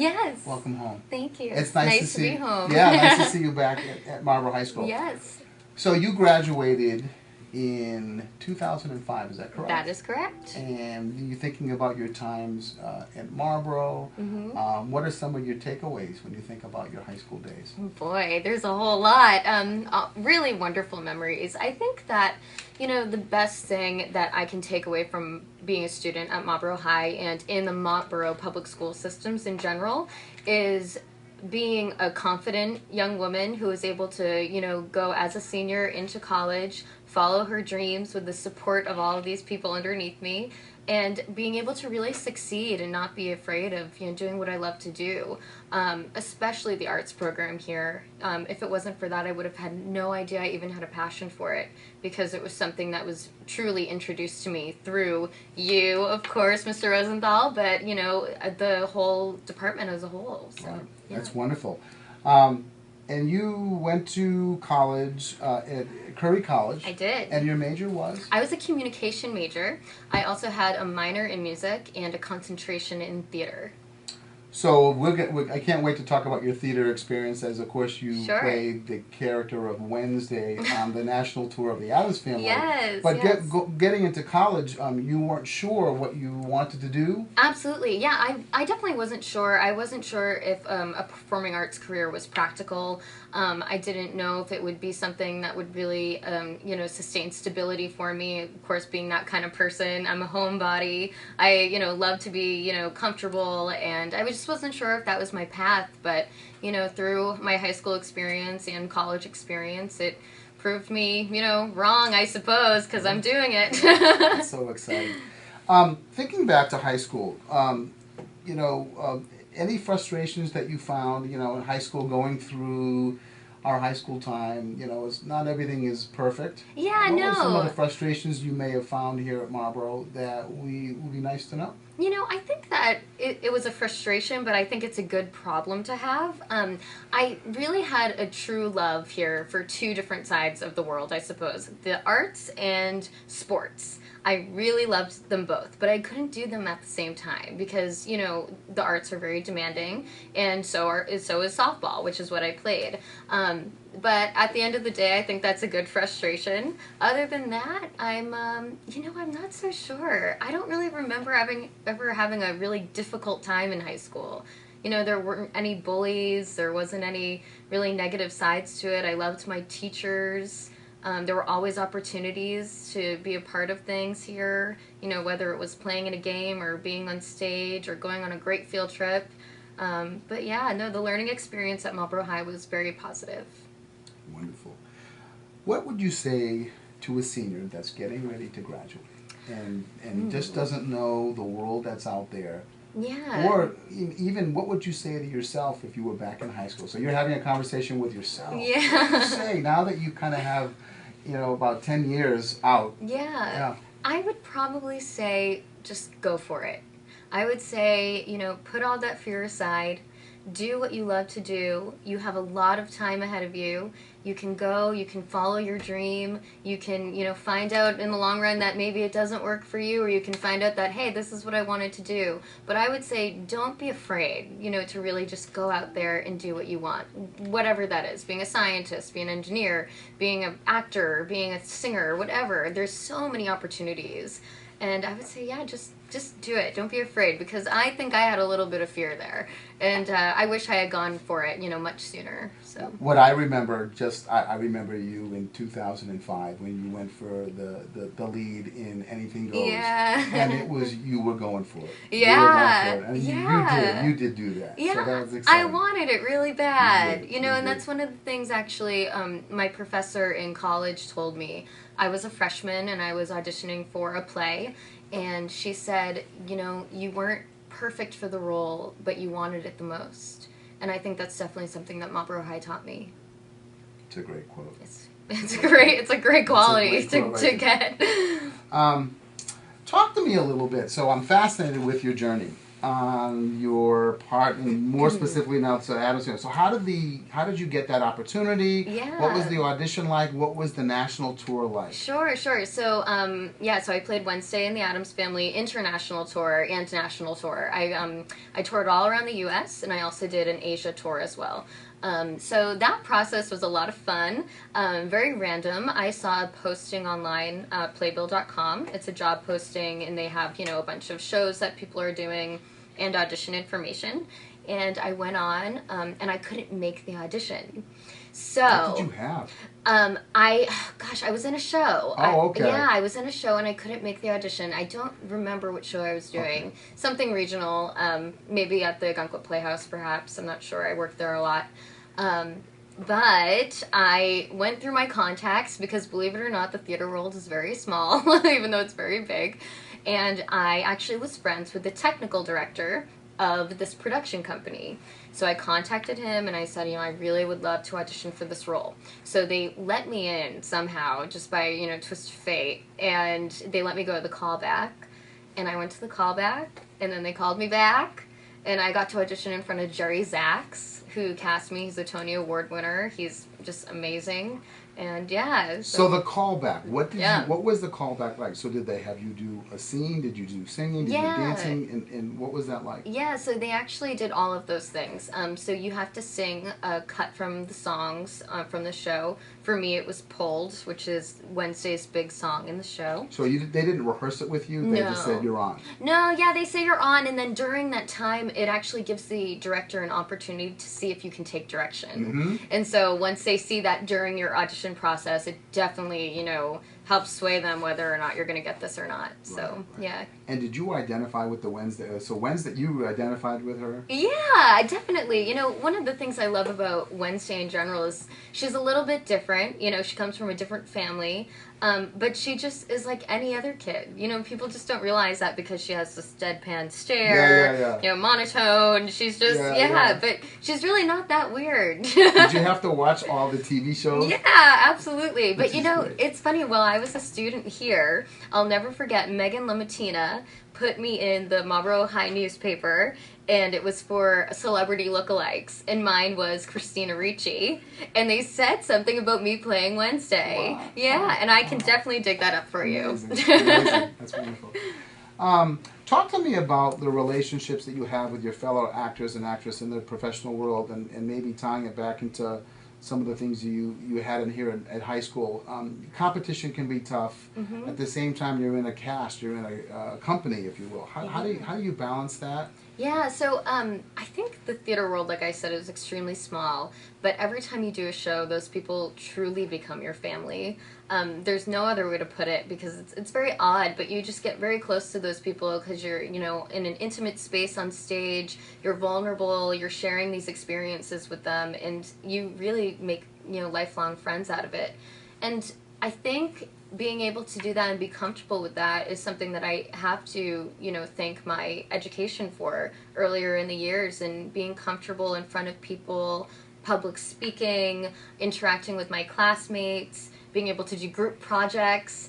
Yes. Welcome home. Thank you. It's nice to be home. Yeah, nice to see you back at Marlboro High School. Yes. So you graduated in 2005, is that correct? That is correct. And you're thinking about your times at Marlboro. What are some of your takeaways when you think about your high school days? Boy, there's a whole lot. Really wonderful memories. I think that, the best thing that I can take away from being a student at Marlboro High and in the Marlboro public school systems in general is being a confident young woman who is able to, go as a senior into college, follow her dreams with the support of all of these people underneath me, and being able to really succeed and not be afraid of, doing what I love to do, especially the arts program here. If it wasn't for that, I would have had no idea I even had a passion for it, because it was something that was truly introduced to me through you, of course, Mr. Rosenthal, but, the whole department as a whole. So, right. Yeah. That's wonderful. And you went to college at Curry College. I did. And your major was? I was a communication major. I also had a minor in music and a concentration in theater. So I can't wait to talk about your theater experience, as of course you Sure. played the character of Wednesday on the national tour of the Addams Family. Yes. But yes. getting into college, you weren't sure what you wanted to do? Absolutely. Yeah, I definitely wasn't sure. I wasn't sure if a performing arts career was practical. I didn't know if it would be something that would really, sustain stability for me. Of course, being that kind of person, I'm a homebody. I, love to be, comfortable, and I just wasn't sure if that was my path. But, through my high school experience and college experience, it proved me, wrong, I suppose, because I'm doing it. That's so exciting. Thinking back to high school, any frustrations that you found, in high school, going through our high school time? Not everything is perfect. Yeah, What were some of the no. frustrations you may have found here at Marlboro that would be nice to know? I think that it was a frustration, but I think it's a good problem to have. I really had a true love here for two different sides of the world, I suppose. The arts and sports. I really loved them both, but I couldn't do them at the same time because, the arts are very demanding, and so is softball, which is what I played. But at the end of the day, I think that's a good frustration. Other than that, I'm not so sure. I don't really remember ever having a really difficult time in high school. There weren't any bullies. There wasn't any really negative sides to it. I loved my teachers. There were always opportunities to be a part of things here, whether it was playing in a game or being on stage or going on a great field trip. But yeah, no, the learning experience at Marlboro High was very positive. Wonderful. What would you say to a senior that's getting ready to graduate and just doesn't know the world that's out there? Yeah. Or even what would you say to yourself if you were back in high school? So you're having a conversation with yourself. Yeah. What would you say now that you kind of have, about 10 years out? Yeah. I would probably say just go for it. I would say, put all that fear aside. Do what you love to do. You have a lot of time ahead of you. You can go, you can follow your dream. You can, find out in the long run that maybe it doesn't work for you, or you can find out that, hey, this is what I wanted to do. But I would say don't be afraid, to really just go out there and do what you want. Whatever that is, being a scientist, being an engineer, being an actor, being a singer, whatever. There's so many opportunities. And I would say, yeah, just do it. Don't be afraid, because I think I had a little bit of fear there. And I wish I had gone for it, much sooner. So what I remember, I remember you in 2005 when you went for the lead in Anything Goes. Yeah. And it was, you were going for it. Yeah. You were going for it. And Yeah. you did do that. Yeah, So that was I exciting. wanted it really bad, You did. and that's one of the things actually my professor in college told me. I was a freshman and I was auditioning for a play, and she said, you weren't perfect for the role, but you wanted it the most. And I think that's definitely something that Marlboro High taught me. It's a great quote. It's a great quality to get. Talk to me a little bit. So I'm fascinated with your journey. on your part, and more specifically now to Adams Family. So how did you get that opportunity? Yeah. What was the audition like? What was the national tour like? Sure. So, so I played Wednesday in the Addams Family international tour and national tour. I toured all around the U.S. and I also did an Asia tour as well. So that process was a lot of fun, very random. I saw a posting online, playbill.com. It's a job posting, and they have, a bunch of shows that people are doing and audition information. And I went on, and I couldn't make the audition. So what did you have? I was in a show. Oh, okay. I was in a show and I couldn't make the audition. I don't remember what show I was doing. Okay. Something regional, maybe at the Gunkwit Playhouse, perhaps. I'm not sure. I worked there a lot. But I went through my contacts because, believe it or not, the theater world is very small, even though it's very big. And I actually was friends with the technical director of this production company. So I contacted him and I said, I really would love to audition for this role. So they let me in somehow, just by, twist of fate. And they let me go to the callback. And I went to the callback, and then they called me back. And I got to audition in front of Jerry Zaks, who cast me. He's a Tony Award winner. He's just amazing. And yeah. So the callback, what was the callback like? So did they have you do a scene? Did you do singing? Did you do dancing? And what was that like? Yeah, so they actually did all of those things. So you have to sing a cut from the songs from the show. For me, it was Pulled, which is Wednesday's big song in the show. So they didn't rehearse it with you? They just said you're on? No, yeah, they say you're on, and then during that time, it actually gives the director an opportunity to see if you can take direction. Mm-hmm. And so once they see that during your audition process, it definitely, helps sway them whether or not you're going to get this or not. So, right. Yeah. And did you identify with the Wednesday? So Wednesday, you identified with her? Yeah, definitely. One of the things I love about Wednesday in general is she's a little bit different. She comes from a different family. But she just is like any other kid. People just don't realize that because she has this deadpan stare, monotone. She's just, but she's really not that weird. Did you have to watch all the TV shows? Yeah, absolutely. But it's funny, while I was a student here, I'll never forget Megan LaMattina put me in the Marlboro High newspaper, and it was for celebrity lookalikes, and mine was Christina Ricci, and they said something about me playing Wednesday. Wow. Yeah, and I can definitely dig that up for you. Amazing. That's wonderful. Talk to me about the relationships that you have with your fellow actors and actresses in the professional world, and maybe tying it back into some of the things you had in here at high school. Competition can be tough. Mm-hmm. At the same time, you're in a cast, you're in a company, if you will. How do you balance that? Yeah, so I think the theater world, like I said, is extremely small, but every time you do a show, those people truly become your family. There's no other way to put it, because it's very odd, but you just get very close to those people because you're, in an intimate space on stage, you're vulnerable, you're sharing these experiences with them, and you really make, lifelong friends out of it. And I think being able to do that and be comfortable with that is something that I have to, thank my education for earlier in the years, and being comfortable in front of people, public speaking, interacting with my classmates, being able to do group projects,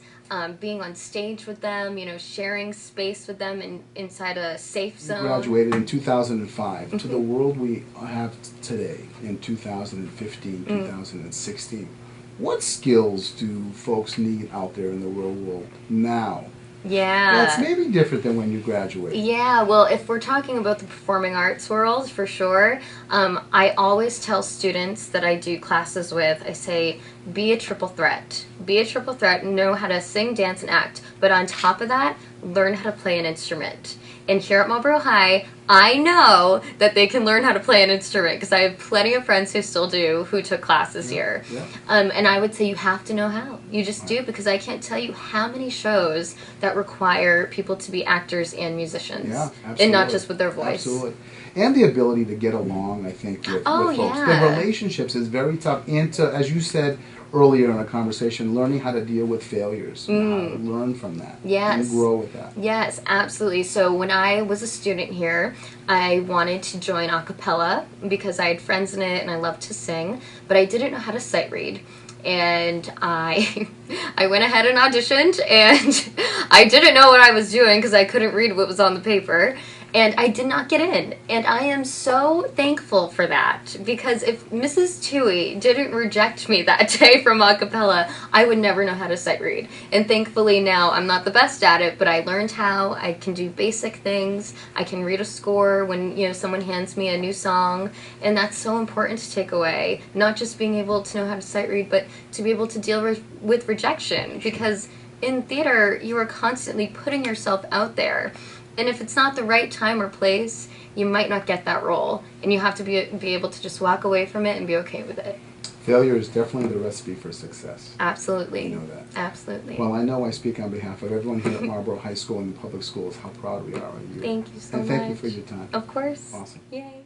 being on stage with them, sharing space with them inside a safe zone. You graduated in 2005. Mm-hmm. To the world we have today in 2015, 2016. What skills do folks need out there in the real world now? Yeah. That's maybe different than when you graduated. Yeah, well, if we're talking about the performing arts world, for sure, I always tell students that I do classes with, I say, be a triple threat. Be a triple threat, know how to sing, dance, and act. But on top of that, learn how to play an instrument. And here at Marlboro High, I know that they can learn how to play an instrument because I have plenty of friends who still do, who took classes here. Yeah. And I would say you have to know how. You just do, because I can't tell you how many shows that require people to be actors and musicians. Yeah, absolutely. And not just with their voice. Absolutely. And the ability to get along, I think, with folks. Yeah. The relationships is very tough. And to, as you said earlier in a conversation, learning how to deal with failures, how to learn from that, and grow with that. Yes, absolutely. So when I was a student here, I wanted to join a cappella because I had friends in it and I loved to sing, but I didn't know how to sight read. And I went ahead and auditioned, and I didn't know what I was doing because I couldn't read what was on the paper. and I did not get in. And I am so thankful for that, because if Mrs. Tui didn't reject me that day from a cappella, I would never know how to sight read. And thankfully now I'm not the best at it, but I learned how. I can do basic things. I can read a score when, you know, someone hands me a new song, and that's so important to take away. Not just being able to know how to sight read, but to be able to deal with rejection, because in theater you are constantly putting yourself out there, and if it's not the right time or place, you might not get that role, and you have to be able to just walk away from it and be okay with it. Failure is definitely the recipe for success. Absolutely. You know that. Absolutely. Well, I know I speak on behalf of everyone here at Marlboro High School and the public schools how proud we are of you. Thank you so much. And thank you for your time. Of course. Awesome. Yay.